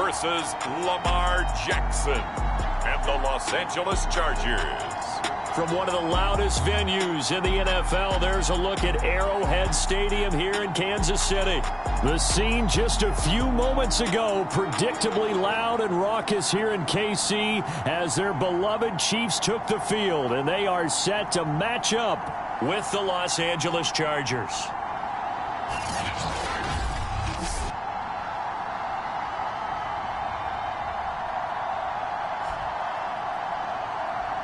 versus Lamar Jackson and the Los Angeles Chargers. From one of the loudest venues in the NFL, there's a look at Arrowhead Stadium here in Kansas City. The scene just a few moments ago, predictably loud and raucous here in KC as their beloved Chiefs took the field, and they are set to match up with the Los Angeles Chargers.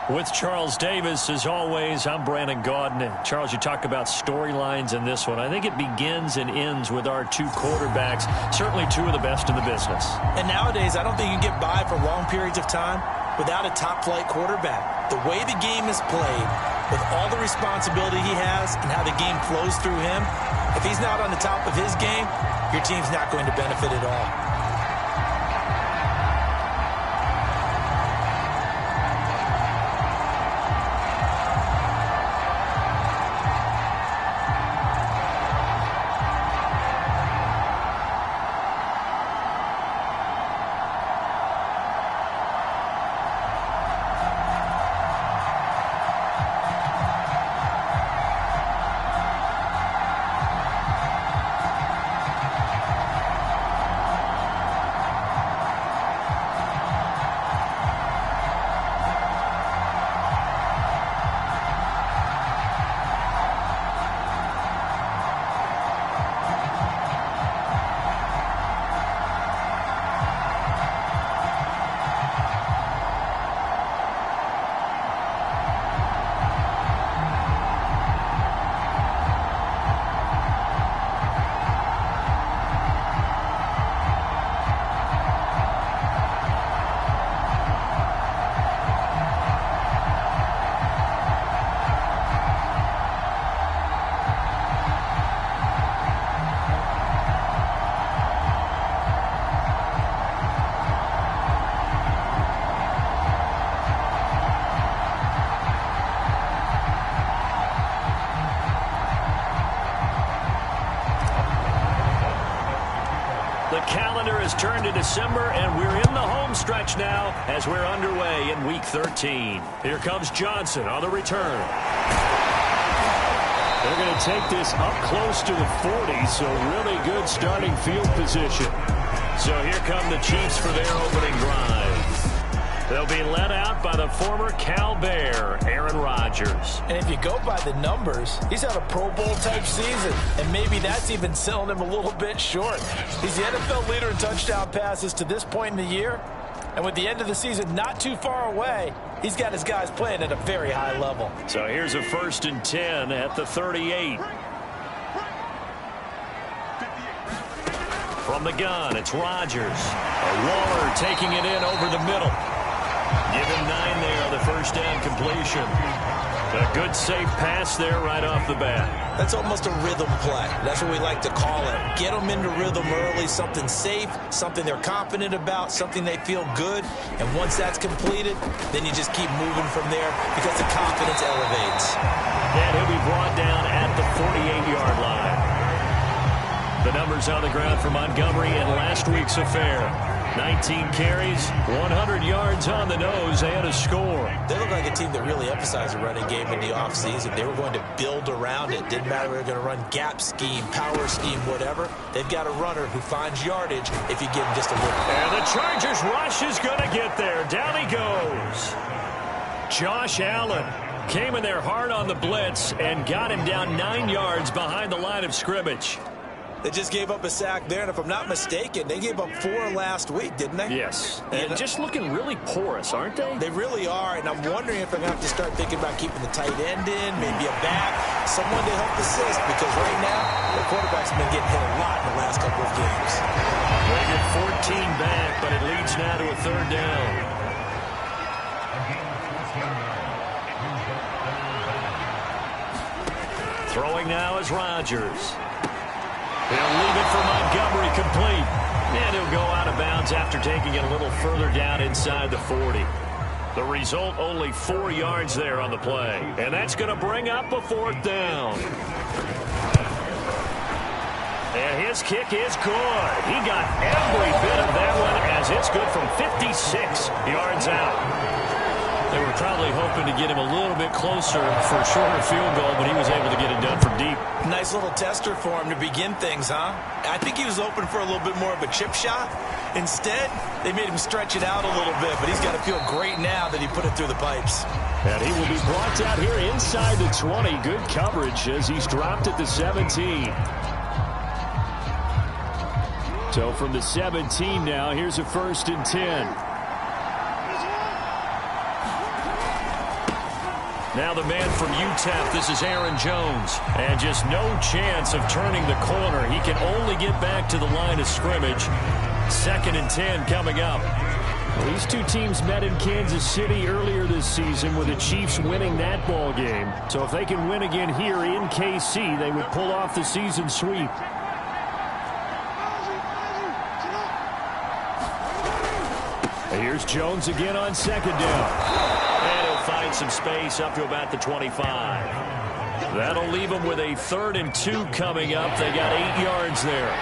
With Charles Davis, as always, I'm Brandon Gaudin. Charles, you talk about storylines in this one. I think it begins and ends with our two quarterbacks, certainly two of the best in the business. And nowadays, I don't think you can get by for long periods of time without a top-flight quarterback. The way the game is played, with all the responsibility he has and how the game flows through him, if he's not on the top of his game, your team's not going to benefit at all. Turned to December, and we're in the home stretch now as we're underway in Week 13. Here comes Johnson on the return. They're going to take this up close to the 40, so really good starting field position. So here come the Chiefs for their opening drive. They'll be led out by the former Cal Bear, Aaron Rodgers. And if you go by the numbers, he's had a Pro Bowl-type season, and maybe that's even selling him a little bit short. He's the NFL leader in touchdown passes to this point in the year, and with the end of the season not too far away, he's got his guys playing at a very high level. So here's a 1st and 10 at the 38. From the gun, it's Rodgers. Waller taking it in over the middle. Give him 9 there on the first down completion. A good, safe pass there right off the bat. That's almost a rhythm play. That's what we like to call it. Get them into rhythm early, something safe, something they're confident about, something they feel good. And once that's completed, then you just keep moving from there because the confidence elevates. And he'll be brought down at the 48-yard line. The numbers on the ground for Montgomery in last week's affair. 19 carries, 100 yards on the nose, and a score. They look like a team that really emphasized the running game in the offseason. They were going to build around it. Didn't matter if they were going to run gap scheme, power scheme, whatever. They've got a runner who finds yardage if you give him just a little. And the Chargers rush is going to get there. Down he goes. Josh Allen came in there hard on the blitz and got him down 9 yards behind the line of scrimmage. They just gave up a sack there, and if I'm not mistaken, they gave up 4 last week, didn't they? Yes. And just looking really porous, aren't they? They really are, and I'm wondering if they're going to have to start thinking about keeping the tight end in, maybe a back, someone to help assist, because right now, the quarterback's been getting hit a lot in the last couple of games. They get 14 back, but it leads now to a 3rd down. Throwing now is Rodgers. He'll leave it for Montgomery complete. And he'll go out of bounds after taking it a little further down inside the 40. The result, only 4 yards there on the play. And that's going to bring up a 4th down. And his kick is good. He got every bit of that one as 56 yards out. They were probably hoping to get him a little bit closer for a shorter field goal, but he was able to get it done from deep. Nice little tester for him to begin things, huh? I think he was open for a little bit more of a chip shot. Instead, they made him stretch it out a little bit, but he's got to feel great now that he put it through the pipes. And he will be brought out here inside the 20. Good coverage as he's dropped at the 17. So from the 17 now, here's a 1st and 10. Now the man from UTEP, this is Aaron Jones. And just no chance of turning the corner. He can only get back to the line of scrimmage. 2nd and 10 coming up. Well, these two teams met in Kansas City earlier this season with the Chiefs winning that ball game. So if they can win again here in KC, they would pull off the season sweep. Here's Jones again on 2nd down. And he'll find some space up to about the 25. That'll leave them with a 3rd and 2 coming up. They got 8 yards there.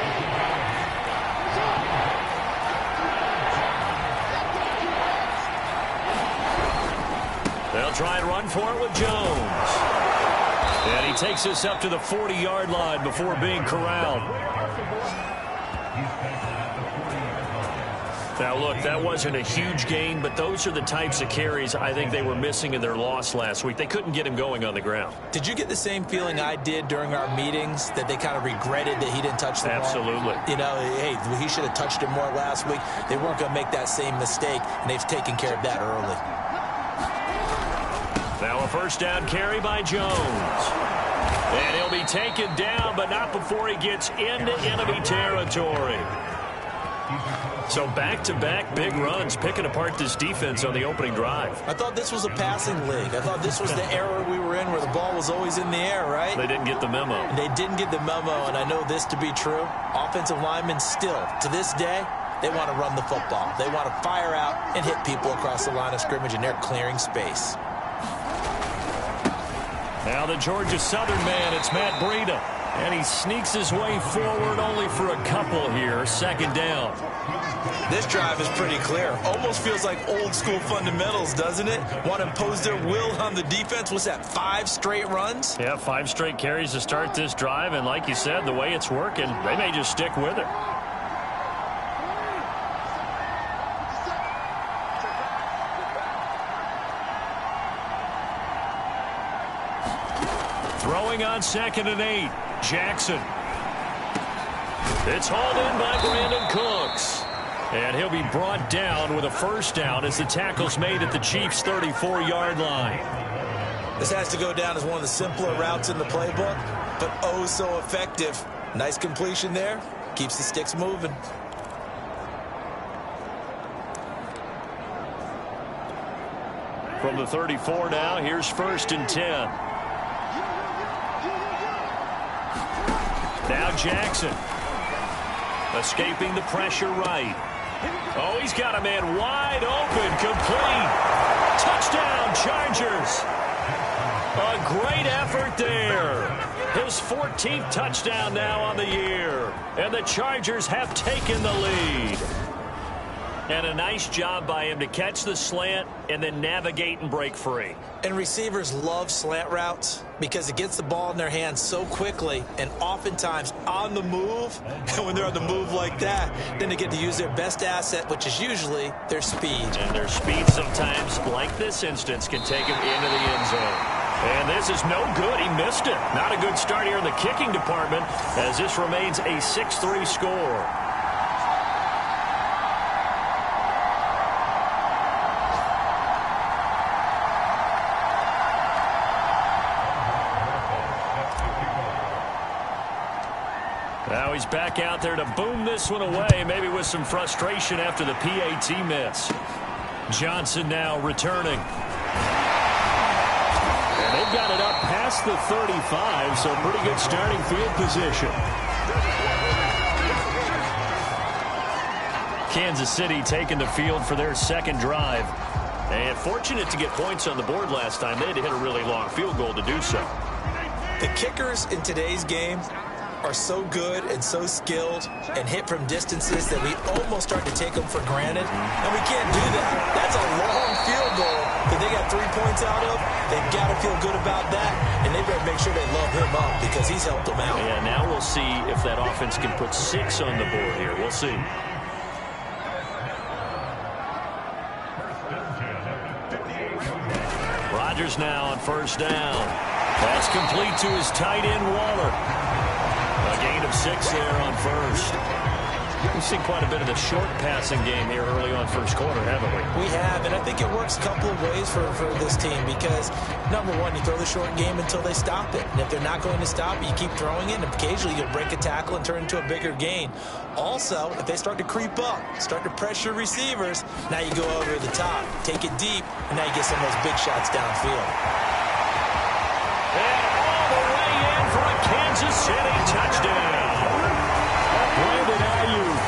They'll try and run for it with Jones. And he takes us up to the 40-yard line before being corralled. Now, look, that wasn't a huge gain, but those are the types of carries I think they were missing in their loss last week. They couldn't get him going on the ground. Did you get the same feeling I did during our meetings, that they kind of regretted that he didn't touch the ball? Absolutely. You know, hey, he should have touched it more last week. They weren't going to make that same mistake, and they've taken care of that early. Now a 1st down carry by Jones. And he'll be taken down, but not before he gets into enemy territory. So back-to-back big runs, picking apart this defense on the opening drive. I thought this was a passing league. I thought this was the era we were in where the ball was always in the air, right? They didn't get the memo. And they didn't get the memo, and I know this to be true. Offensive linemen still, to this day, they want to run the football. They want to fire out and hit people across the line of scrimmage, and they're clearing space. Now the Georgia Southern man, it's Matt Breida. And he sneaks his way forward only for a couple here. 2nd down. This drive is pretty clear. Almost feels like old school fundamentals, doesn't it? Want to impose their will on the defense. What's that, 5 straight runs? Yeah, 5 straight carries to start this drive. And like you said, the way it's working, they may just stick with it. Throwing on 2nd and 8. Jackson. It's hauled in by Brandon Cooks. And he'll be brought down with a 1st down as the tackle's made at the Chiefs' 34-yard line. This has to go down as one of the simpler routes in the playbook, but oh so effective. Nice completion there. Keeps the sticks moving. From the 34 now, here's 1st and 10. Now Jackson, escaping the pressure right. Oh, he's got a man wide open, complete. Touchdown, Chargers. A great effort there. His 14th touchdown now on the year. And the Chargers have taken the lead. And a nice job by him to catch the slant and then navigate and break free. And receivers love slant routes because it gets the ball in their hands so quickly and oftentimes on the move. And when they're on the move like that, then they get to use their best asset, which is usually their speed. And their speed sometimes, like this instance, can take him into the end zone. And this is no good. He missed it. Not a good start here in the kicking department as this remains a 6-3 score. Now he's back out there to boom this one away, maybe with some frustration after the PAT miss. Johnson now returning. And they've got it up past the 35, so pretty good starting field position. Kansas City taking the field for their 2nd drive. And fortunate to get points on the board last time. They had to hit a really long field goal to do so. The kickers in today's game, are so good and so skilled and hit from distances that we almost start to take them for granted, and we can't do that. That's a long field goal that they got 3 points out of. They've got to feel good about that, and they better make sure they love him up because he's helped them out. Yeah, now we'll see if that offense can put 6 on the board here. We'll see. Rodgers now on first down. That's complete to his tight end, Waller. A gain of 6 there on first. We've seen quite a bit of the short passing game here early on first quarter, haven't we? We have, and I think it works a couple of ways for this team because, number one, you throw the short game until they stop it. And if they're not going to stop it, you keep throwing it, and occasionally you'll break a tackle and turn into a bigger gain. Also, if they start to creep up, start to pressure receivers, now you go over the top, take it deep, and now you get some of those big shots downfield. And all the way in for a Kansas City touchdown. Brandon Ayuk,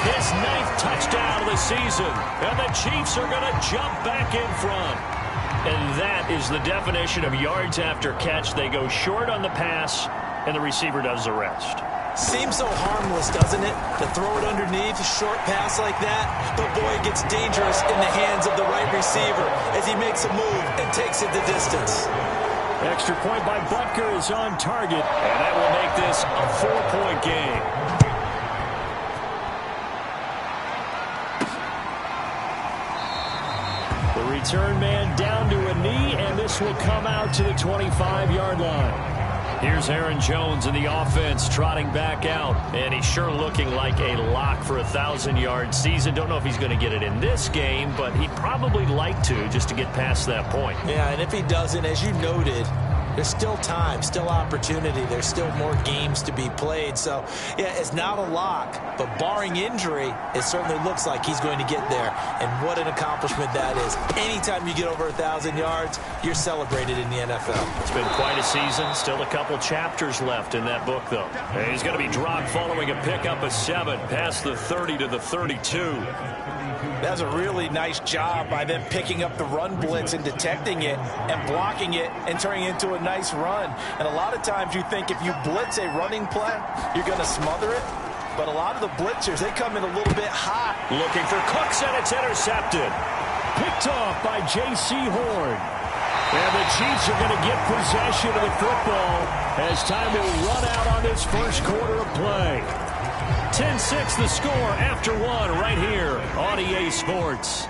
his 9th touchdown of the season. And the Chiefs are going to jump back in front. And that is the definition of yards after catch. They go short on the pass, and the receiver does the rest. Seems so harmless, doesn't it, to throw it underneath a short pass like that? But, boy, it gets dangerous in the hands of the right receiver as he makes a move and takes it the distance. Extra point by Butker is on target, and that will make this a 4-point game. The return man down to a knee, and this will come out to the 25-yard line. Here's Aaron Jones in the offense trotting back out, and he's sure looking like a lock for a 1,000-yard season. Don't know if he's going to get it in this game, but he'd probably like to just to get past that point. Yeah, and if he doesn't, as you noted, there's still time, still opportunity. There's still more games to be played. So, yeah, it's not a lock, but barring injury, it certainly looks like he's going to get there. And what an accomplishment that is. Anytime you get over 1,000 yards, you're celebrated in the NFL. It's been quite a season. Still a couple chapters left in that book, though. And he's going to be dropped following a pickup of 7 past the 30 to the 32. That's a really nice job by them picking up the run blitz and detecting it and blocking it and turning it into a nice run. And a lot of times you think if you blitz a running play, you're going to smother it. But a lot of the blitzers, they come in a little bit hot. Looking for Cooks, and it's intercepted. Picked off by J.C. Horn. And the Chiefs are going to get possession of the football as time will run out on this first quarter of play. 10-6 the score after 1 right here on EA Sports.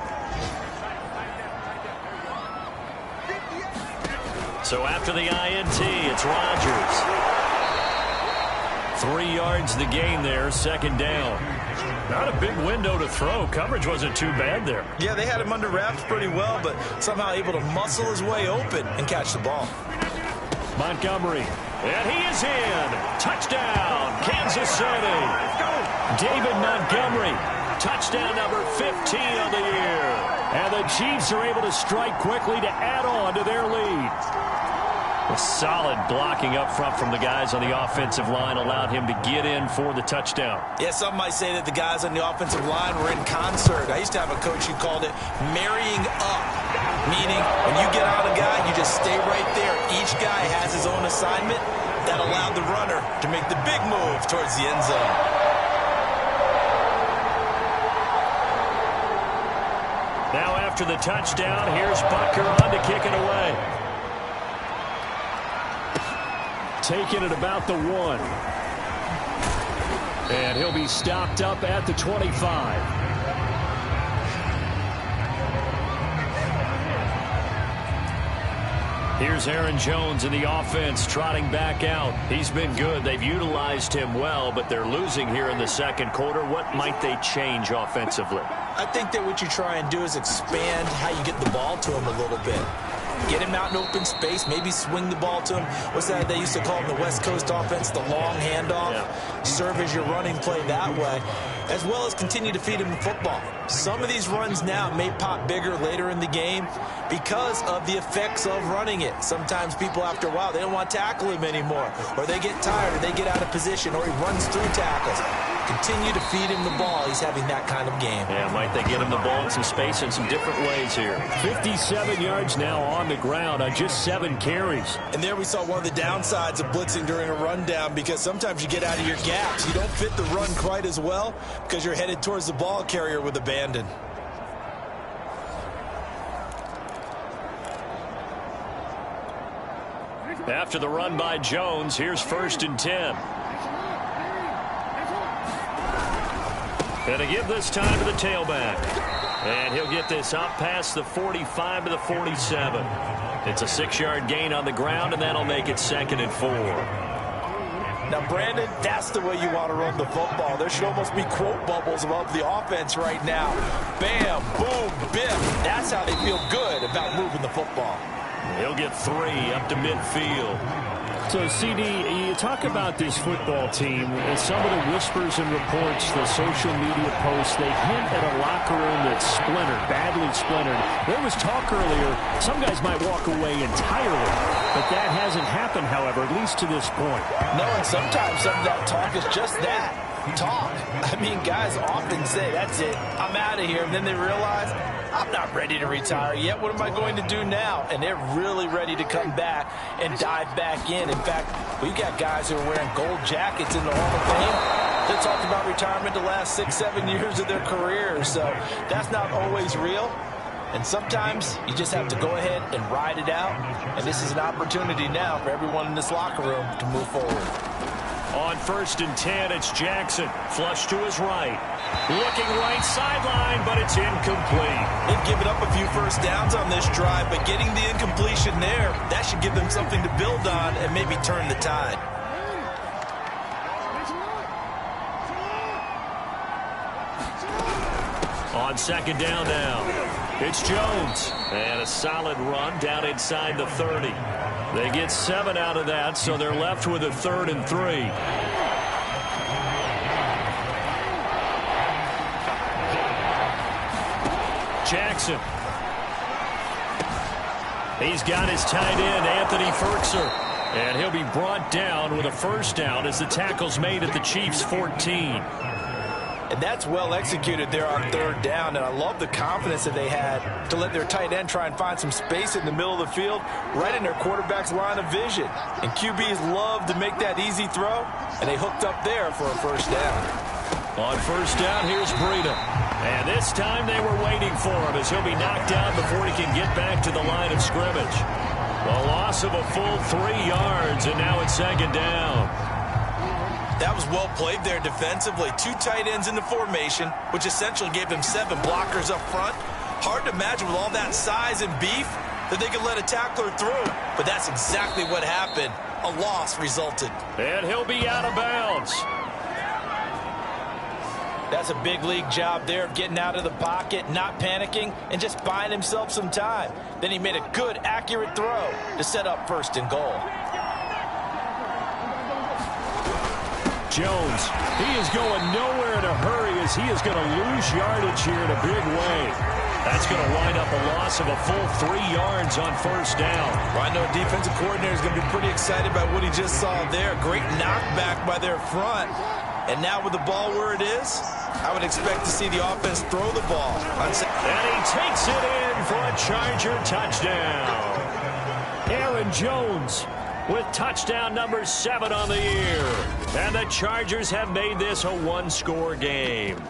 So after the INT, it's Rodgers. 3 yards the gain there, second down. Not a big window to throw. Coverage wasn't too bad there. Yeah, they had him under wraps pretty well, but somehow able to muscle his way open and catch the ball. Montgomery, and he is in. Touchdown, Kansas City. David Montgomery, touchdown number 15 of the year. And the Chiefs are able to strike quickly to add on to their lead. A solid blocking up front from the guys on the offensive line allowed him to get in for the touchdown. Yeah, some might say that the guys on the offensive line were in concert. I used to have a coach who called it marrying up, meaning when you get on a guy, you just stay right there. Each guy has his own assignment that allowed the runner to make the big move towards the end zone. Now after the touchdown, here's Butker on to kick it away. Taking it about the 1. And he'll be stopped up at the 25. Here's Aaron Jones in the offense trotting back out. He's been good. They've utilized him well, but they're losing here in the second quarter. What might they change offensively? I think that what you try and do is expand how you get the ball to him a little bit. Get him out in open space, maybe swing the ball to him. What's that they used to call in the West Coast offense, the long handoff? Yeah. Serve as your running play that way, as well as continue to feed him the football. Some of these runs now may pop bigger later in the game because of the effects of running it. Sometimes people, after a while, they don't want to tackle him anymore, or they get tired, or they get out of position, or he runs through tackles. Continue to feed him the ball. He's having that kind of game. Yeah, might they get him the ball in some space in some different ways here. 57 yards now on the ground on just 7 carries. And there we saw one of the downsides of blitzing during a rundown, because sometimes you get out of your gaps. You don't fit the run quite as well because you're headed towards the ball carrier with abandon. After the run by Jones, here's 1st and 10. And to give this time to the tailback. And he'll get this up past the 45 to the 47. It's a 6-yard gain on the ground, and that'll make it 2nd and 4. Now, Brandon, that's the way you want to run the football. There should almost be quote bubbles above the offense right now. Bam, boom, biff. That's how they feel good about moving the football. He'll get 3 up to midfield. So, CD, you talk about this football team, some of the whispers and reports, the social media posts, they hint at a locker room that's splintered, badly splintered. There was talk earlier, some guys might walk away entirely, but that hasn't happened, however, at least to this point. No, and sometimes some of that talk is just that, talk. I mean, guys often say, that's it, I'm out of here, and then they realize, I'm not ready to retire yet. What am I going to do now? And they're really ready to come back and dive back in. In fact, we've got guys who are wearing gold jackets in the Hall of Fame. They talked about retirement the last 6-7 years of their careers. So that's not always real. And sometimes you just have to go ahead and ride it out. And this is an opportunity now for everyone in this locker room to move forward. On 1st and 10, it's Jackson. Flush to his right. Looking right sideline, but it's incomplete. They've given up a few first downs on this drive, but getting the incompletion there, that should give them something to build on and maybe turn the tide. On 2nd down now, it's Jones. And a solid run down inside the 30. They get 7 out of that, so they're left with a 3rd and 3. Jackson. He's got his tight end, Anthony Firkser. And he'll be brought down with a 1st down as the tackle's made at the Chiefs' 14. And that's well executed there on 3rd down. And I love the confidence that they had to let their tight end try and find some space in the middle of the field, right in their quarterback's line of vision. And QBs love to make that easy throw, and they hooked up there for a 1st down. On 1st down, here's Breida. And this time they were waiting for him as he'll be knocked down before he can get back to the line of scrimmage. A loss of a full 3 yards, and now it's 2nd down. That was well played there defensively. 2 tight ends in the formation, which essentially gave them 7 blockers up front. Hard to imagine with all that size and beef that they could let a tackler through. But that's exactly what happened. A loss resulted. And he'll be out of bounds. That's a big league job there of getting out of the pocket, not panicking, and just buying himself some time. Then he made a good, accurate throw to set up 1st and goal. Jones, he is going nowhere in a hurry as he is going to lose yardage here in a big way. That's going to wind up a loss of a full 3 yards on 1st down. Well, I know a defensive coordinator is going to be pretty excited about what he just saw there. Great knockback by their front. And now with the ball where it is, I would expect to see the offense throw the ball. And he takes it in for a Charger touchdown. Aaron Jones with touchdown number 7 on the year. And the Chargers have made this a 1-score game.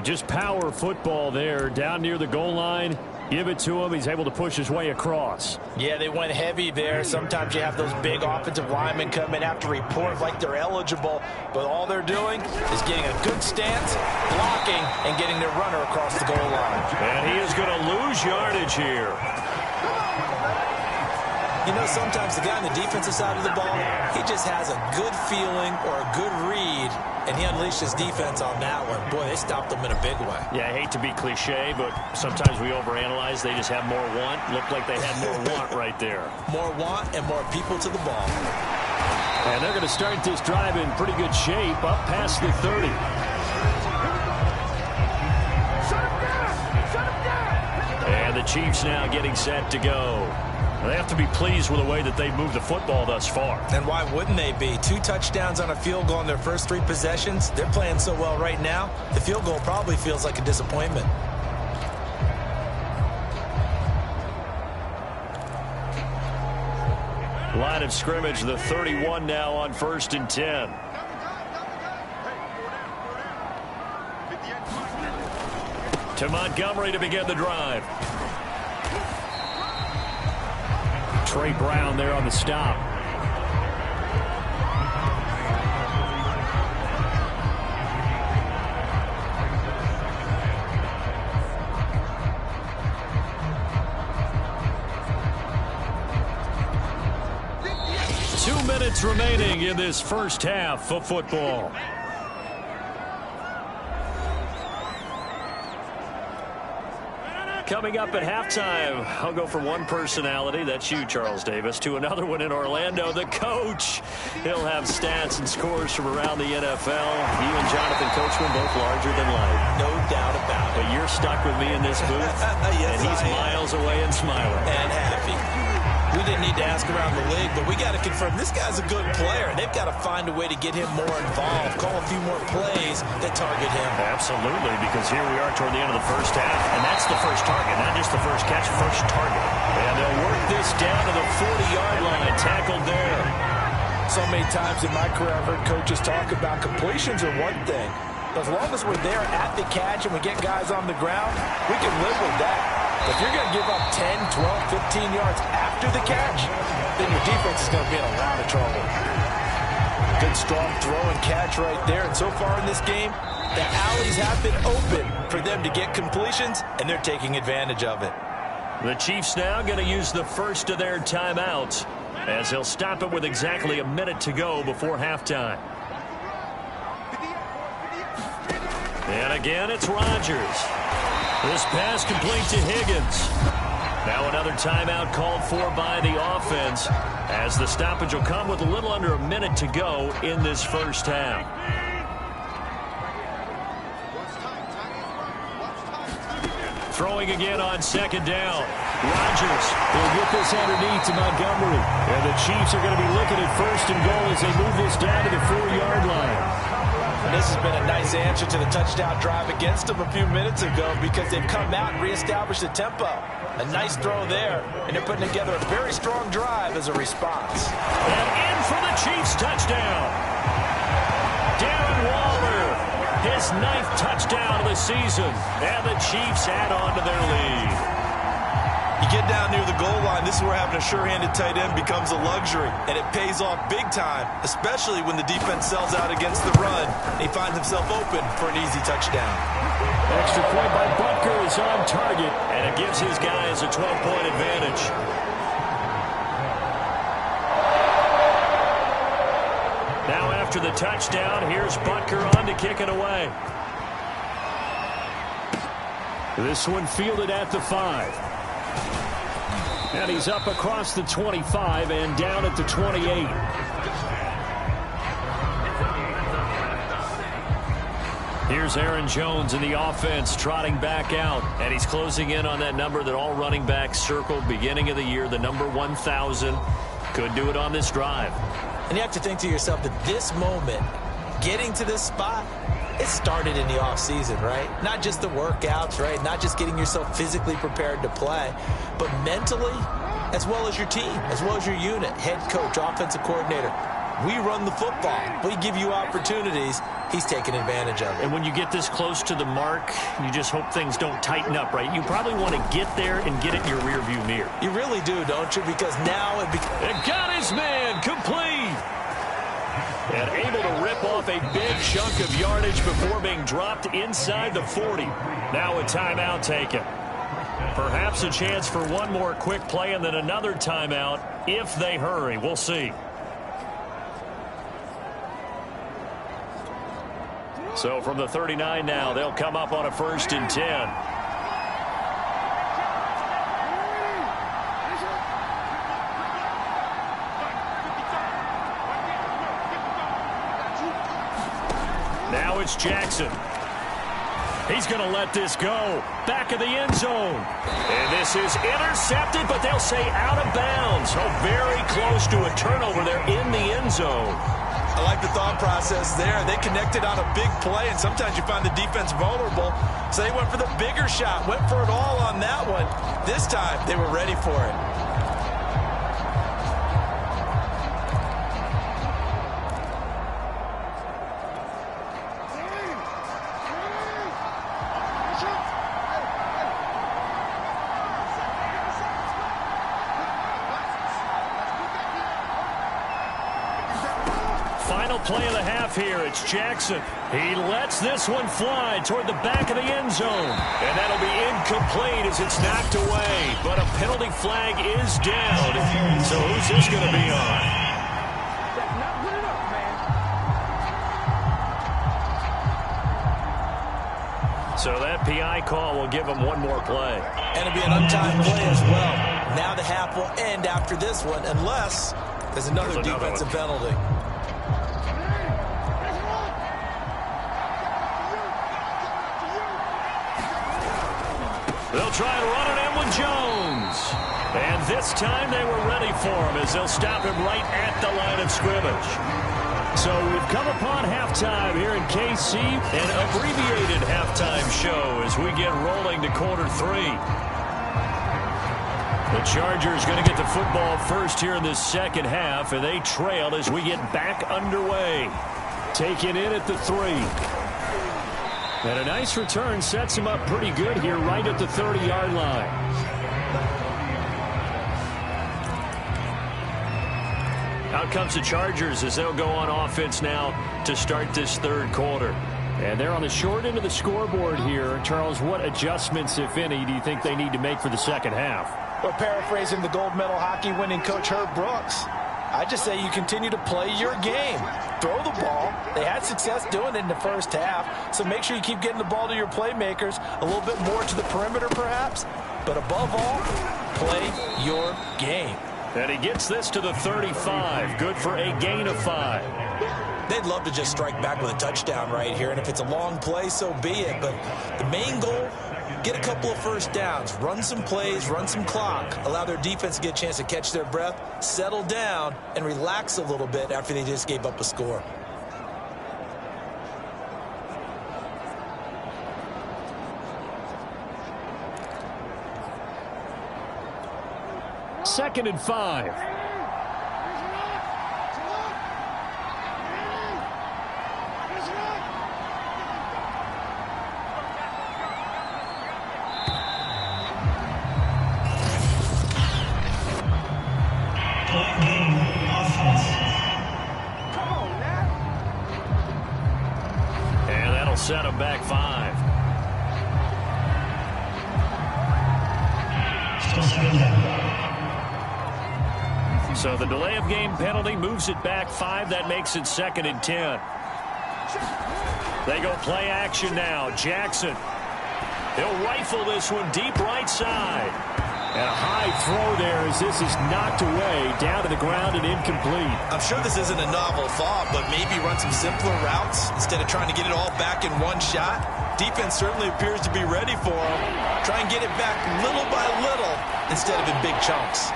Just power football there down near the goal line. Give it to him. He's able to push his way across. Yeah, they went heavy there. Sometimes you have those big offensive linemen come in, have to report like they're eligible. But all they're doing is getting a good stance, blocking, and getting their runner across the goal line. And he is going to lose yardage here. You know, sometimes the guy on the defensive side of the ball, he just has a good feeling or a good read, and he unleashed his defense on that one. Boy, they stopped them in a big way. Yeah, I hate to be cliche, but sometimes we overanalyze. They just have more want. Looked like they had more want right there. More want and more people to the ball. And they're going to start this drive in pretty good shape up past the 30. And the Chiefs now getting set to go. They have to be pleased with the way that they've moved the football thus far. And why wouldn't they be? 2 touchdowns on a field goal in their first 3 possessions. They're playing so well right now, the field goal probably feels like a disappointment. Line of scrimmage, the 31 now on 1st and 10. To Montgomery to begin the drive. Trey Brown there on the stop. Minutes remaining in this first half of football. Coming up at halftime, I'll go from one personality, that's you, Charles Davis, to another one in Orlando, the coach. He'll have stats and scores from around the NFL. You and Jonathan Coachman both larger than life. No doubt about it. But you're stuck with me in this booth, yes, and he's miles away and smiling. And happy. We didn't need to ask around the league, but we got to confirm this guy's a good player. They've got to find a way to get him more involved, call a few more plays that target him. Absolutely, because here we are toward the end of the first half, and that's the first target, not just the first catch, first target. And they'll work this down to the 40-yard line, tackled there. So many times in my career I've heard coaches talk about completions are one thing. As long as we're there at the catch and we get guys on the ground, we can live with that. If you're going to give up 10, 12, 15 yards after the catch, then your defense is going to be in a lot of trouble. Good, strong throw and catch right there. And so far in this game, the alleys have been open for them to get completions, and they're taking advantage of it. The Chiefs now going to use the first of their timeouts as he'll stop it with exactly a minute to go before halftime. And again, it's Rodgers. This pass complete to Higgins. Now another timeout called for by the offense as the stoppage will come with a little under a minute to go in this first half. Throwing again on 2nd down. Rodgers will get this underneath to Montgomery. And the Chiefs are going to be looking at 1st and goal as they move this down to the 4-yard line. And this has been a nice answer to the touchdown drive against them a few minutes ago because they've come out and reestablished the tempo. A nice throw there, and they're putting together a very strong drive as a response. And in for the Chiefs touchdown. Darren Waller, his 9th touchdown of the season, and the Chiefs add on to their lead. You get down near the goal line, this is where having a sure-handed tight end becomes a luxury, and it pays off big time, especially when the defense sells out against the run. He finds himself open for an easy touchdown. Extra point by Butker is on target, and it gives his guys a 12-point advantage. Now after the touchdown, here's Butker on to kick it away. This one fielded at the 5. And he's up across the 25 and down at the 28. Here's Aaron Jones in the offense trotting back out. And he's closing in on that number that all running backs circled beginning of the year, the number 1,000. Could do it on this drive. And you have to think to yourself that this moment, getting to this spot, it started in the offseason, right? Not just the workouts, right? Not just getting yourself physically prepared to play, but mentally, as well as your team, as well as your unit, head coach, offensive coordinator. We run the football. We give you opportunities. He's taking advantage of it. And when you get this close to the mark, you just hope things don't tighten up, right? You probably want to get there and get it in your rearview mirror. You really do, don't you? Because now it got his man complete. And able to rip off a big chunk of yardage before being dropped inside the 40. Now a timeout taken. Perhaps a chance for one more quick play and then another timeout if they hurry. We'll see. So from the 39 now, they'll come up on a 1st and 10. Now it's Jackson. He's going to let this go. Back of the end zone. And this is intercepted, but they'll say out of bounds. Oh, very close to a turnover there in the end zone. I like the thought process there. They connected on a big play, and sometimes you find the defense vulnerable. So they went for the bigger shot, went for it all on that one. This time, they were ready for it. Final play of the half here. It's Jackson. He lets this one fly toward the back of the end zone. And that'll be incomplete as it's knocked away. But a penalty flag is down. So who's this going to be on? So that PI call will give him one more play. And it'll be an untimed play as well. Now the half will end after this one, unless there's another defensive penalty. They'll try and run it in with Jones. And this time they were ready for him as they'll stop him right at the line of scrimmage. So we've come upon halftime here in KC, an abbreviated halftime show as we get rolling to quarter three. The Chargers going to get the football first here in this second half, and they trail as we get back underway. Taken in at the 3. And a nice return sets him up pretty good here right at the 30-yard line. Out comes the Chargers as they'll go on offense now to start this third quarter. And they're on the short end of the scoreboard here. Charles, what adjustments, if any, do you think they need to make for the second half? Well, paraphrasing the gold medal hockey winning coach Herb Brooks, I just say you continue to play your game. Throw the ball. They had success doing it in the first half, so make sure you keep getting the ball to your playmakers, a little bit more to the perimeter perhaps, but above all, play your game. And he gets this to the 35. Good for a gain of 5. They'd love to just strike back with a touchdown right here, and if it's a long play, so be it. But the main goal, get a couple of first downs, run some plays, run some clock, allow their defense to get a chance to catch their breath, settle down, and relax a little bit after they just gave up a score. Second and 5. And that'll set him back 5. So the delay of game penalty moves it back 5. That makes it 2nd and 10. They go play action now. Jackson. He'll rifle this one deep right side. And a high throw there as this is knocked away down to the ground and incomplete. I'm sure this isn't a novel thought, but maybe run some simpler routes instead of trying to get it all back in one shot. Defense certainly appears to be ready for him. Try and get it back little by little instead of in big chunks.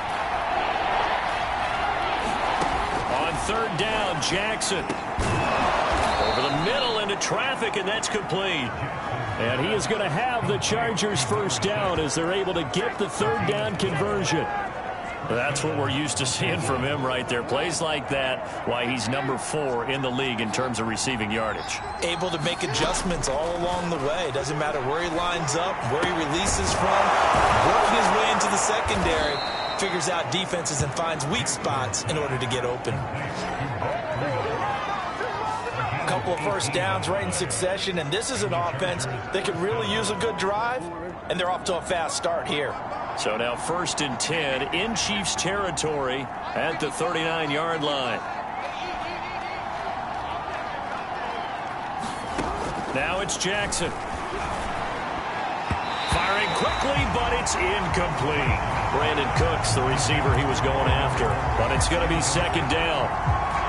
On third down, Jackson. Over the middle into traffic, and that's complete. And he is going to have the Chargers first down as they're able to get the third down conversion. That's what we're used to seeing from him right there. Plays like that, why he's number 4 in the league in terms of receiving yardage. Able to make adjustments all along the way. Doesn't matter where he lines up, where he releases from, working his way into the secondary. Figures out defenses and finds weak spots in order to get open. A couple of first downs right in succession, and this is an offense that could really use a good drive, and they're off to a fast start here. So now 1st and 10 in Chiefs territory at the 39-yard line. Now it's Jackson. Firing quickly, but it's incomplete. Brandon Cooks, the receiver he was going after. But it's going to be 2nd down.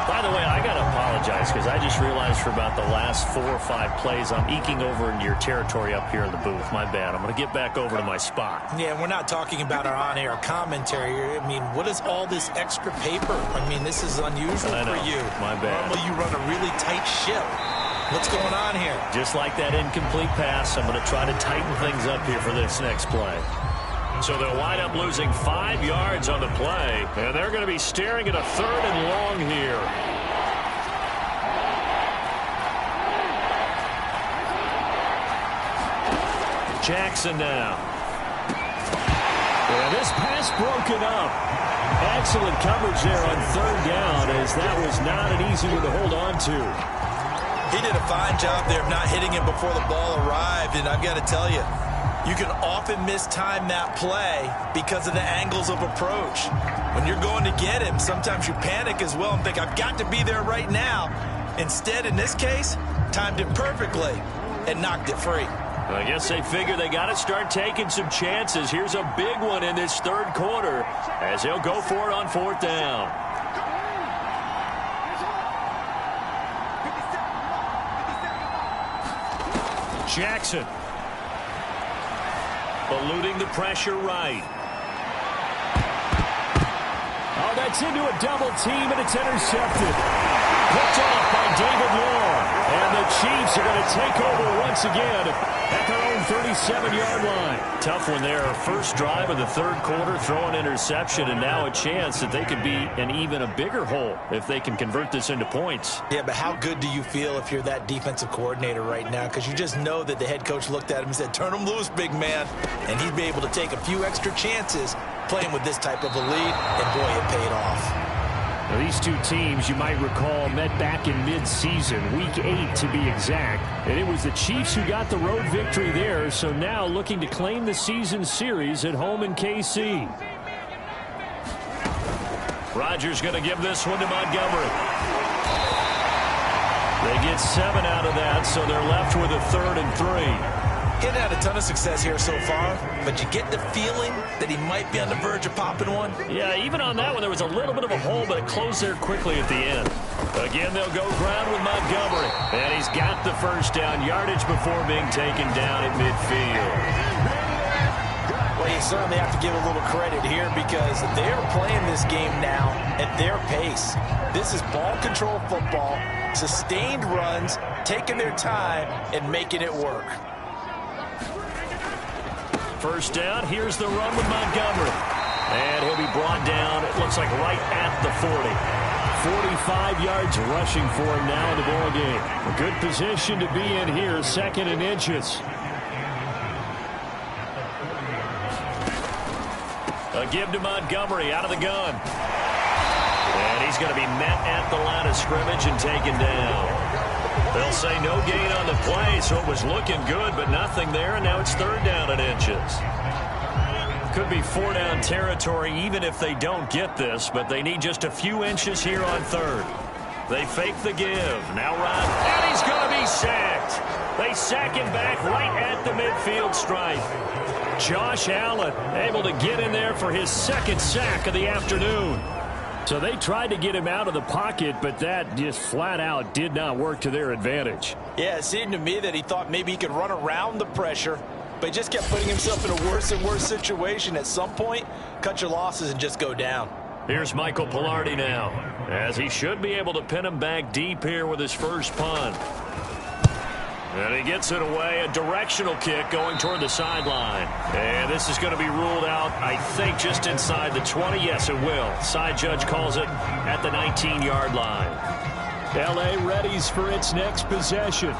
By the way, I got to apologize because I just realized for about the last 4 or 5 plays, I'm eking over into your territory up here in the booth. My bad. I'm going to get back over to my spot. Yeah, we're not talking about our on-air commentary here. I mean, what is all this extra paper? I mean, this is unusual for you. My bad. Normally you run a really tight ship. What's going on here? Just like that incomplete pass, I'm going to try to tighten things up here for this next play. So they'll wind up losing 5 yards on the play, and they're going to be staring at a 3rd and long here. Jackson now. And this pass broken up. Excellent coverage there on 3rd down, as that was not an easy one to hold on to. He did a fine job there of not hitting him before the ball arrived, and I've got to tell you, you can often mistime that play because of the angles of approach. When you're going to get him, sometimes you panic as well and think, I've got to be there right now. Instead, in this case, timed it perfectly and knocked it free. I guess they figure they got to start taking some chances. Here's a big one in this 3rd quarter as they'll go for it on 4th down. Jackson. Eluding the pressure right. Oh, that's into a double team, and it's intercepted. Picked off by David Moore. And the Chiefs are going to take over once again at their own 37-yard line. Tough one there. First drive of the 3rd quarter, throw an interception, and now a chance that they could be in even a bigger hole if they can convert this into points. Yeah, but how good do you feel if you're that defensive coordinator right now? Because you just know that the head coach looked at him and said, turn him loose, big man. And he'd be able to take a few extra chances playing with this type of a lead, and boy, it paid off. Now, these two teams, you might recall, met back in mid-season, Week 8 to be exact. And it was the Chiefs who got the road victory there, so now looking to claim the season series at home in KC. Rodgers going to give this one to Montgomery. They get 7 out of that, so they're left with a 3rd and 3. He hasn't had a ton of success here so far, but you get the feeling that he might be on the verge of popping one. Yeah, even on that one, there was a little bit of a hole, but it closed there quickly at the end. Again, they'll go ground with Montgomery. And he's got the 1st down yardage before being taken down at midfield. Well, you certainly have to give a little credit here because they're playing this game now at their pace. This is ball control football, sustained runs, taking their time, and making it work. 1st down, here's the run with Montgomery. And he'll be brought down, it looks like right at the 40. 45 yards rushing for him now in the ball game. A good position to be in here, 2nd and inches. A give to Montgomery out of the gun. And he's going to be met at the line of scrimmage and taken down. They'll say no gain on the play, so it was looking good, but nothing there, and now it's 3rd down and inches. Could be 4-down territory even if they don't get this, but they need just a few inches here on 3rd. They fake the give. Now run, and he's going to be sacked. They sack him back right at the midfield stripe. Josh Allen able to get in there for his 2nd sack of the afternoon. So they tried to get him out of the pocket, but that just flat out did not work to their advantage. Yeah, it seemed to me that he thought maybe he could run around the pressure, but he just kept putting himself in a worse and worse situation. At some point, cut your losses and just go down. Here's Michael Palardy now, as he should be able to pin him back deep here with his 1st punt. And he gets it away, a directional kick going toward the sideline. And this is going to be ruled out, I think, just inside the 20. Yes, it will. Side judge calls it at the 19-yard line. L.A. readies for its next possession.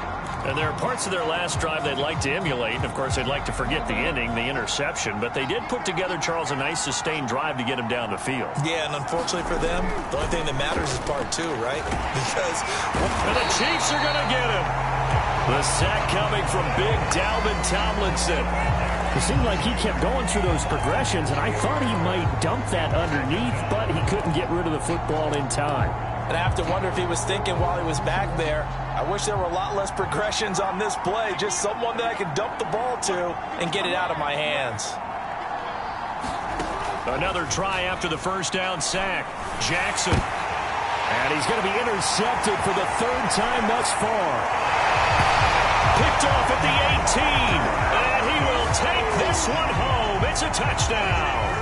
And there are parts of their last drive they'd like to emulate. And, of course, they'd like to forget the inning, the interception. But they did put together, Charles, a nice sustained drive to get him down the field. Yeah, and unfortunately for them, the only thing that matters is part 2, right? Because and the Chiefs are going to get him. The sack coming from big Dalvin Tomlinson. It seemed like he kept going through those progressions, and I thought he might dump that underneath, but he couldn't get rid of the football in time. And I have to wonder if he was thinking while he was back there, I wish there were a lot less progressions on this play, just someone that I could dump the ball to and get it out of my hands. Another try after the 1st down sack. Jackson. And he's going to be intercepted for the third time thus far. Picked off at the 18. And he will take this one home. It's a touchdown.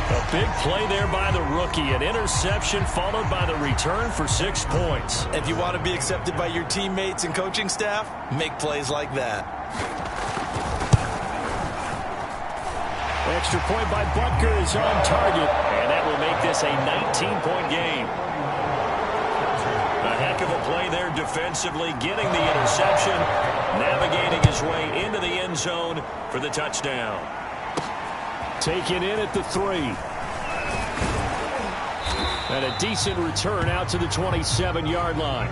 A big play there by the rookie. An interception followed by the return for 6 points. If you want to be accepted by your teammates and coaching staff, make plays like that. Extra point by Butker is on target. And that will make this a 19-point game. A heck of a play there defensively, getting the interception, navigating his way into the end zone for the touchdown. Taken in at the 3. And a decent return out to the 27-yard line.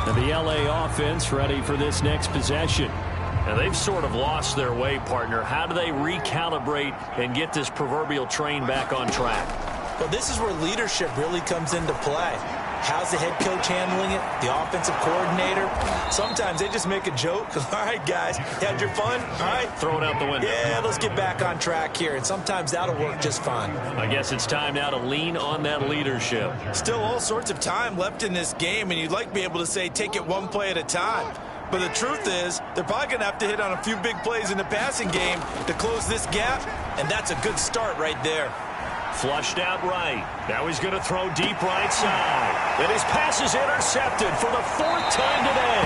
And the LA offense ready for this next possession. And they've sort of lost their way, partner. How do they recalibrate and get this proverbial train back on track? Well, this is where leadership really comes into play. How's the head coach handling it? The offensive coordinator? Sometimes they just make a joke. All right, guys, you had your fun? All right. Throw it out the window. Yeah, let's get back on track here. And sometimes that'll work just fine. I guess it's time now to lean on that leadership. Still all sorts of time left in this game, and you'd like to be able to say take it one play at a time. But the truth is, they're probably going to have to hit on a few big plays in the passing game to close this gap, and that's a good start right there. Flushed out right. Now he's going to throw deep right side. And his pass is intercepted for the 4th time today.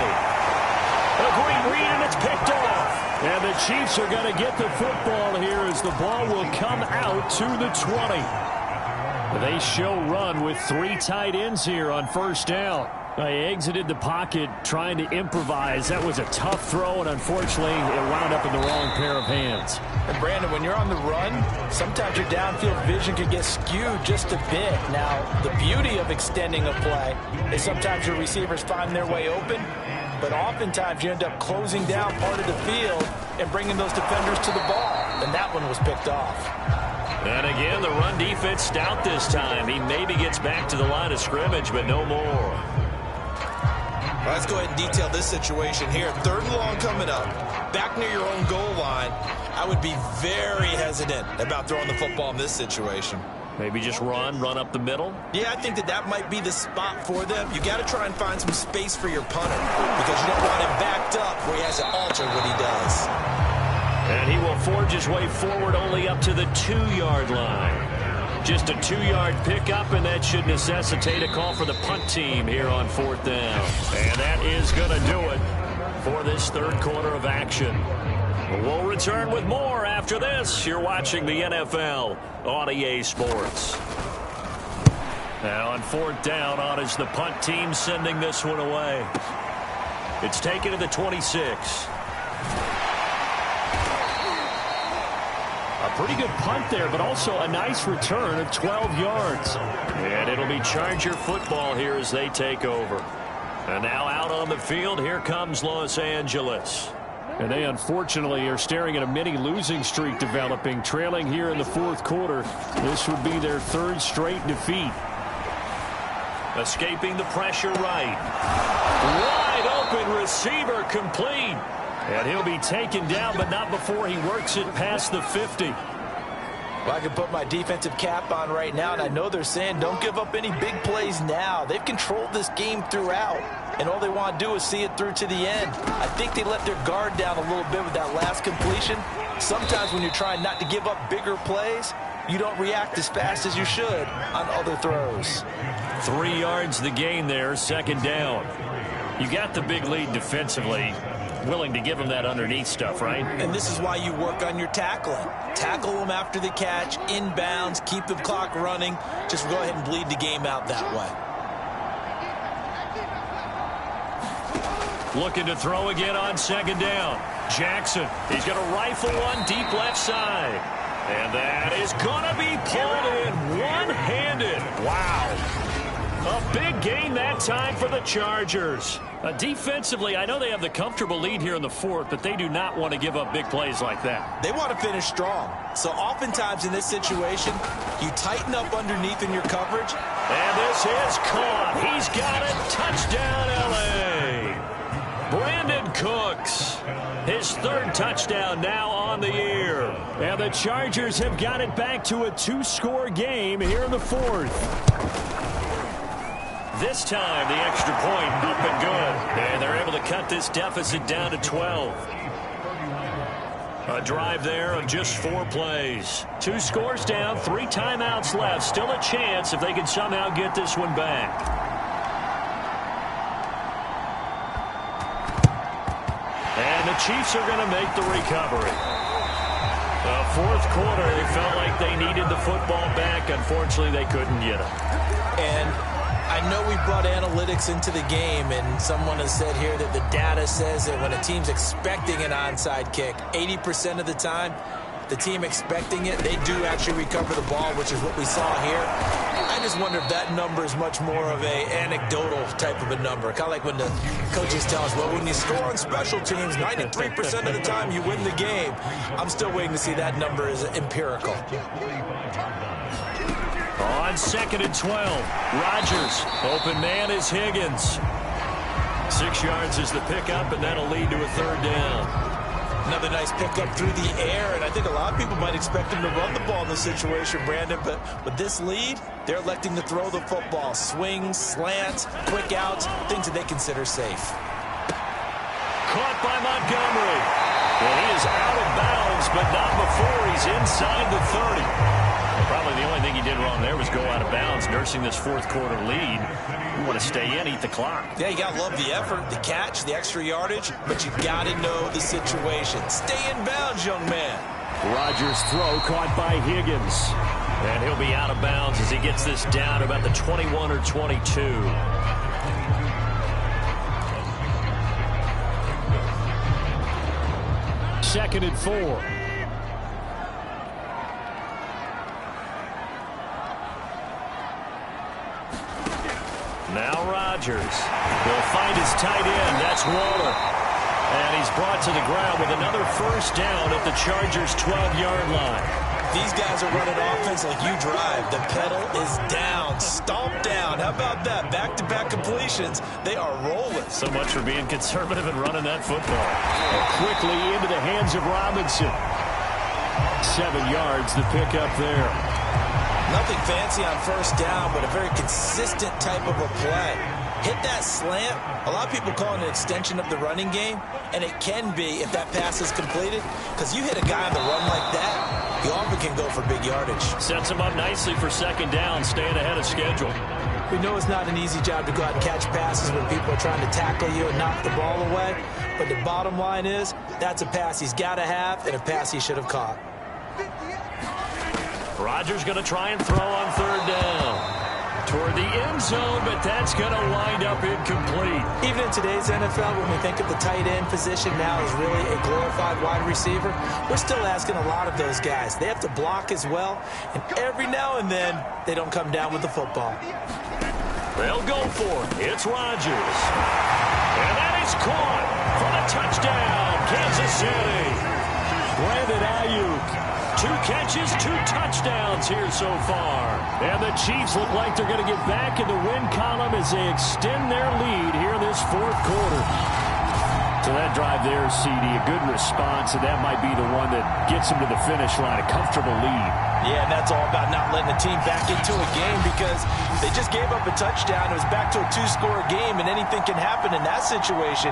A great read, and it's picked off. And the Chiefs are going to get the football here as the ball will come out to the 20. They show run with 3 tight ends here on first down. They exited the pocket trying to improvise. That was a tough throw, and unfortunately, it wound up in the wrong pair of hands. And Brandon, when you're on the run, sometimes your downfield vision can get skewed just a bit. Now, the beauty of extending a play is sometimes your receivers find their way open, but oftentimes you end up closing down part of the field and bringing those defenders to the ball, and that one was picked off. And again, the run defense stout this time. He maybe gets back to the line of scrimmage, but no more. Let's go ahead and detail this situation here. 3rd and long coming up. Back near your own goal line. I would be very hesitant about throwing the football in this situation. Maybe just run up the middle? Yeah, I think that might be the spot for them. You got to try and find some space for your punter because you don't want him backed up where he has to alter what he does. And he will forge his way forward only up to the 2-yard line. Just a 2-yard pickup, and that should necessitate a call for the punt team here on 4th down. And that is going to do it for this 3rd quarter of action. We'll return with more after this. You're watching the NFL on EA Sports. Now on 4th down, on is the punt team sending this one away. It's taken to the 26. A pretty good punt there, but also a nice return of 12 yards. And it'll be Charger football here as they take over. And now out on the field, here comes Los Angeles. And they unfortunately are staring at a mini losing streak developing, trailing here in the 4th quarter. This would be their 3rd straight defeat. Escaping the pressure right. Wide open receiver complete. And he'll be taken down, but not before he works it past the 50. Well, I can put my defensive cap on right now, and I know they're saying don't give up any big plays now. They've controlled this game throughout, and all they want to do is see it through to the end. I think they let their guard down a little bit with that last completion. Sometimes when you're trying not to give up bigger plays, you don't react as fast as you should on other throws. 3 yards the gain there, 2nd down. You got the big lead defensively. Willing to give them that underneath stuff, right? And this is why you work on your tackling. Tackle them after the catch, inbounds, keep the clock running. Just go ahead and bleed the game out that way. Looking to throw again on 2nd down. Jackson, he's going to rifle one deep left side. And that is going to be pulled in one-handed. Wow. A big gain that time for the Chargers. Defensively, I know they have the comfortable lead here in the 4th, but they do not want to give up big plays like that. They want to finish strong. So oftentimes in this situation, you tighten up underneath in your coverage. And this is caught. He's got it. Touchdown, L.A. Brandon Cook. books. His third touchdown now on the year. And the Chargers have got it back to a 2-score game here in the fourth. This time, the extra point up and good. And they're able to cut this deficit down to 12. A drive there of just 4 plays. 2 scores down, 3 timeouts left. Still a chance if they can somehow get this one back. And the Chiefs are going to make the recovery. The fourth quarter, they felt like they needed the football back. Unfortunately, they couldn't get it. And I know we brought analytics into the game, and someone has said here that the data says that when a team's expecting an onside kick, 80% of the time, the team expecting it, they do actually recover the ball, which is what we saw here. I just wonder if that number is much more of a anecdotal type of a number. Kind of like when the coaches tell us, well, when you score on special teams, 93% of the time you win the game. I'm still waiting to see that number is empirical. On 2nd and 12, Rodgers. Open man is Higgins. 6 yards is the pickup, and that'll lead to a 3rd down. Another nice pickup through the air, and I think a lot of people might expect him to run the ball in this situation, Brandon, but with this lead, they're electing to throw the football. Swings, slants, quick outs, things that they consider safe. Caught by Montgomery. Well, he is out of bounds, but not before he's inside the 30. Probably the only thing he did wrong there was go out of bounds, nursing this fourth quarter lead. You want to stay in, eat the clock. Yeah, you got to love the effort, the catch, the extra yardage, but you got to know the situation. Stay in bounds, young man. Rodgers' throw caught by Higgins. And he'll be out of bounds as he gets this down to about the 21 or 22. Second and 4. Now Rodgers. He'll find his tight end. That's Waller. And he's brought to the ground with another first down at the Chargers' 12-yard line. These guys are running offense like you drive. The pedal is down. Stomp down. How about that? Back-to-back completions. They are rolling. So much for being conservative and running that football. Quickly into the hands of Robinson. 7 yards, the pickup there. Nothing fancy on first down, but a very consistent type of a play. Hit that slant. A lot of people call it an extension of the running game, and it can be if that pass is completed, because you hit a guy on the run like that, you often can go for big yardage. Sets him up nicely for second down, staying ahead of schedule. We know it's not an easy job to go out and catch passes when people are trying to tackle you and knock the ball away, but the bottom line is that's a pass he's got to have and a pass he should have caught. Rodgers going to try and throw on third down. Toward the end zone, but that's going to wind up incomplete. Even in today's NFL, when we think of the tight end position now as really a glorified wide receiver, we're still asking a lot of those guys. They have to block as well, and every now and then, they don't come down with the football. They'll go for it. It's Rodgers. And that is caught for the touchdown, Kansas City. Brandon Ayuk. 2 catches, 2 touchdowns here so far. And the Chiefs look like they're going to get back in the win column as they extend their lead here in this fourth quarter. So that drive there, CD, a good response, and that might be the one that gets them to the finish line, a comfortable lead. Yeah, and that's all about not letting the team back into a game because they just gave up a touchdown. It was back to a 2-score game, and anything can happen in that situation.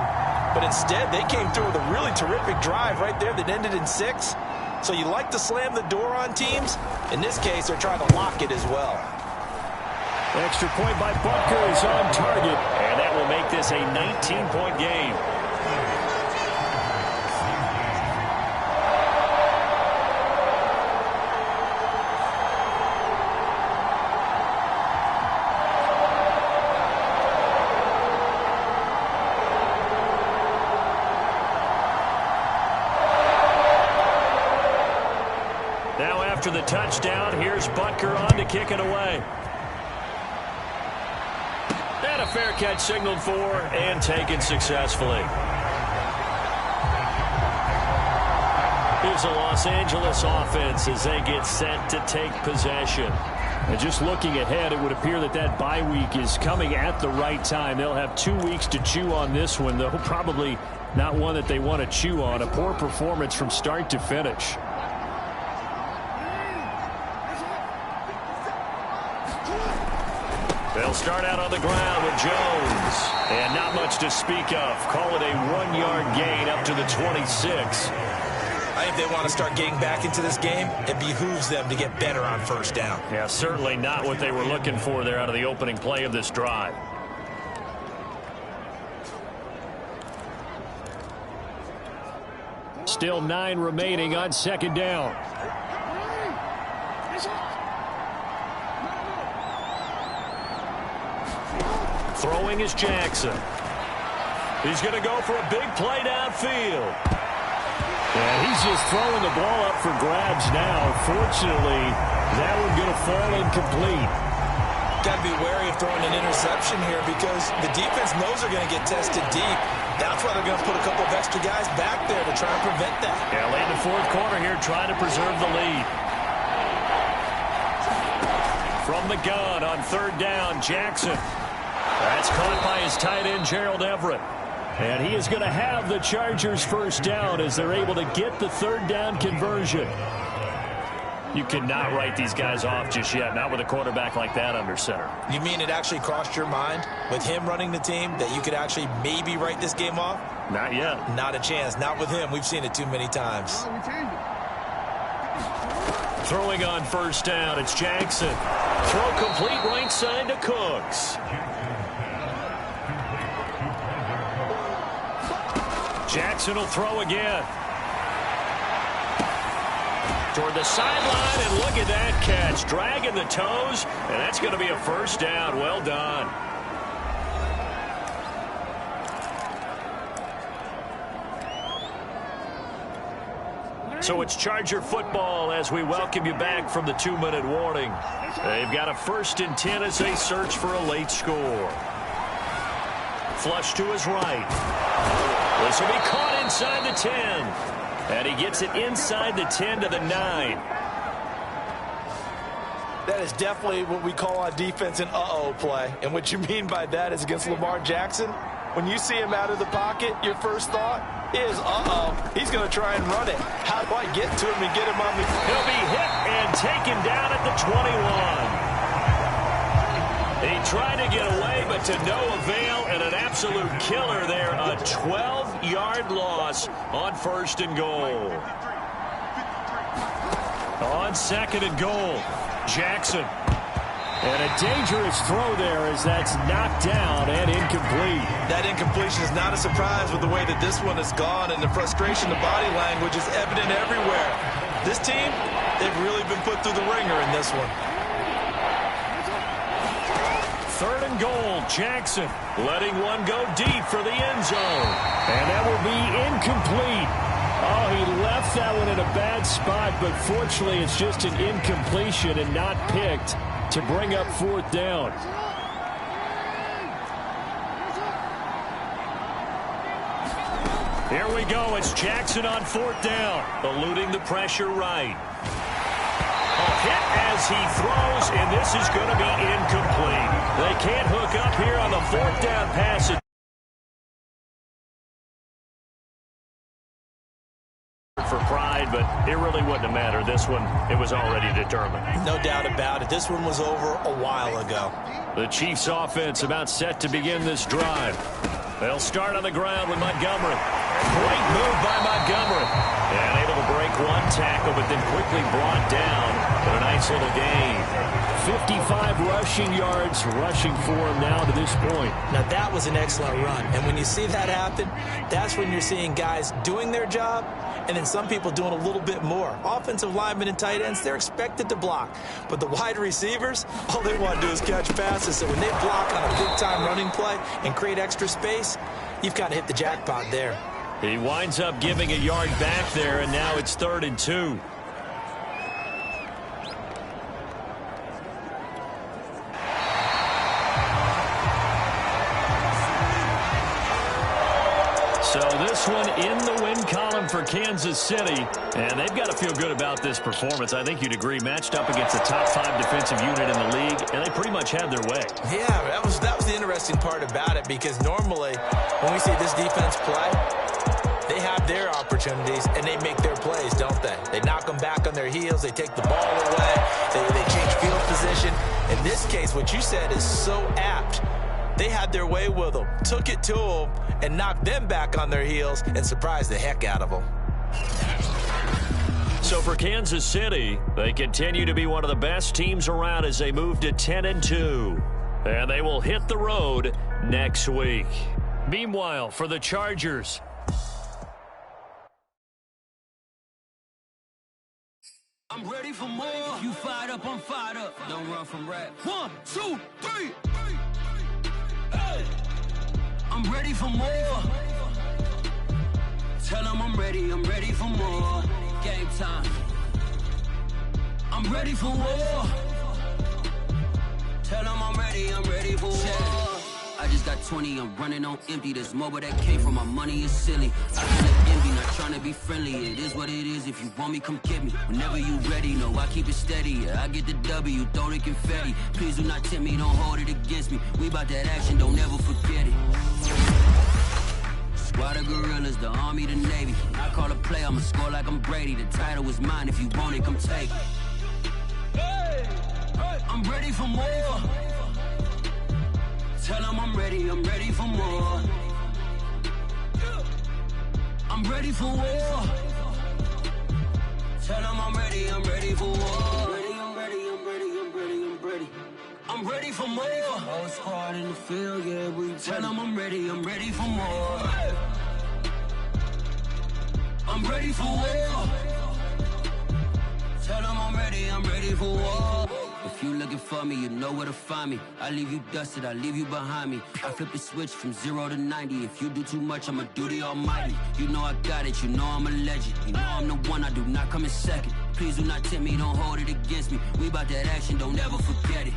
But instead, they came through with a really terrific drive right there that ended in 6. So you like to slam the door on teams. In this case, they're trying to lock it as well. Extra point by Butker is on target. And that will make this a 19-point game. After the touchdown, here's Butker on to kick it away. And a fair catch signaled for and taken successfully. Here's the Los Angeles offense as they get set to take possession. And just looking ahead, it would appear that that bye week is coming at the right time. They'll have 2 weeks to chew on this one, though probably not one that they want to chew on. A poor performance from start to finish. They'll start out on the ground with Jones. And not much to speak of. Call it a 1-yard gain up to the 26. I think they want to start getting back into this game. It behooves them to get better on first down. Yeah, certainly not what they were looking for there out of the opening play of this drive. Still 9 remaining on second down. Throwing is Jackson. He's going to go for a big play downfield. And he's just throwing the ball up for grabs now. Fortunately, that one going to fall incomplete. Got to be wary of throwing an interception here because the defense knows they're going to get tested deep. That's why they're going to put a couple of extra guys back there to try and prevent that. Yeah, late in the fourth quarter here, trying to preserve the lead. From the gun on third down, Jackson. That's caught by his tight end, Gerald Everett. And he is going to have the Chargers first down as they're able to get the third down conversion. You cannot write these guys off just yet, not with a quarterback like that under center. You mean it actually crossed your mind with him running the team that you could actually maybe write this game off? Not yet. Not a chance. Not with him. We've seen it too many times. Throwing on first down, it's Jackson. Throw complete right side to Cooks. Jackson will throw again. Toward the sideline, and look at that catch. Dragging the toes, and that's going to be a first down. Well done. So it's Charger football as we welcome you back from the 2-minute warning. They've got a 1st and 10 as they search for a late score. Flush to his right. This will be caught inside the 10. And he gets it inside the 10 to the 9. That is definitely what we call on defense an uh-oh play. And what you mean by that is against Lamar Jackson, when you see him out of the pocket, your first thought is, uh-oh, he's going to try and run it. How do I get to him and get him on the... He'll be hit and taken down at the 21. He tried to get away, but to no avail, and an absolute killer there. A 12-yard loss on 1st and goal. On 2nd and goal, Jackson. And a dangerous throw there as that's knocked down and incomplete. That incompletion is not a surprise with the way that this one has gone, and the frustration, the body language is evident everywhere. This team, they've really been put through the ringer in this one. 3rd and goal, Jackson letting one go deep for the end zone. And that will be incomplete. Oh, he left that one in a bad spot, but fortunately it's just an incompletion and not picked to bring up 4th down. Here we go. It's Jackson on 4th down, eluding the pressure right. A hit as he throws, and this is going to be incomplete. They can't hook up here on the 4th down pass. For pride, but it really wouldn't have mattered. This one, it was already determined. No doubt about it. This one was over a while ago. The Chiefs offense about set to begin this drive. They'll start on the ground with Montgomery. Great move by Montgomery. And able to break one tackle, but then quickly brought down in a nice little gain. 55 rushing yards rushing for him now to this point. Now that was an excellent run. And when you see that happen, that's when you're seeing guys doing their job and then some people doing a little bit more. Offensive linemen and tight ends, they're expected to block. But the wide receivers, all they want to do is catch passes. So when they block on a big-time running play and create extra space, you've kind of hit the jackpot there. He winds up giving a yard back there, and now it's 3rd and 2. So this one in the win column for Kansas City, and they've got to feel good about this performance. I think you'd agree, matched up against a top 5 defensive unit in the league, and they pretty much had their way. Yeah, that was the interesting part about it, because normally when we see this defense play, they have their opportunities and they make their plays, don't they? They knock them back on their heels, they take the ball away, they change field position. In this case, what you said is so apt. They had their way with them, took it to them, and knocked them back on their heels and surprised the heck out of them. So for Kansas City, they continue to be one of the best teams around as they move to 10-2. And they will hit the road next week. Meanwhile, for the Chargers, I'm ready for more. You fired up, I'm fired up. Don't run from rap. 1, 2, 3. Hey. I'm ready for more. Tell them I'm ready for more. Game time. I'm ready for war. Tell them I'm ready for war. I just got 20, I'm running on empty. This mobile that came from my money is silly. I feel it envy, not trying to be friendly. It is what it is, if you want me, come get me. Whenever you ready, no, I keep it steady. Yeah, I get the W, throw the confetti. Please do not tempt me, don't hold it against me. We about that action, don't ever forget it. Squad of gorillas, the Army, the Navy. I call a play, I'ma score like I'm Brady. The title is mine, if you want it, come take it. I'm ready for more. Tell them I'm ready for more. I'm ready for war. Tell them I'm ready for war. I'm ready for more. Whole squad in the field, yeah, we tell them I'm ready for more. I'm ready for war. Tell them I'm ready for war. If you looking for me, you know where to find me. I leave you dusted, I leave you behind me. I flip the switch from 0 to 90. If you do too much, I'ma do the almighty. You know I got it, you know I'm a legend. You know I'm the one, I do not come in second. Please do not tempt me, don't hold it against me. We about that action, don't ever forget it.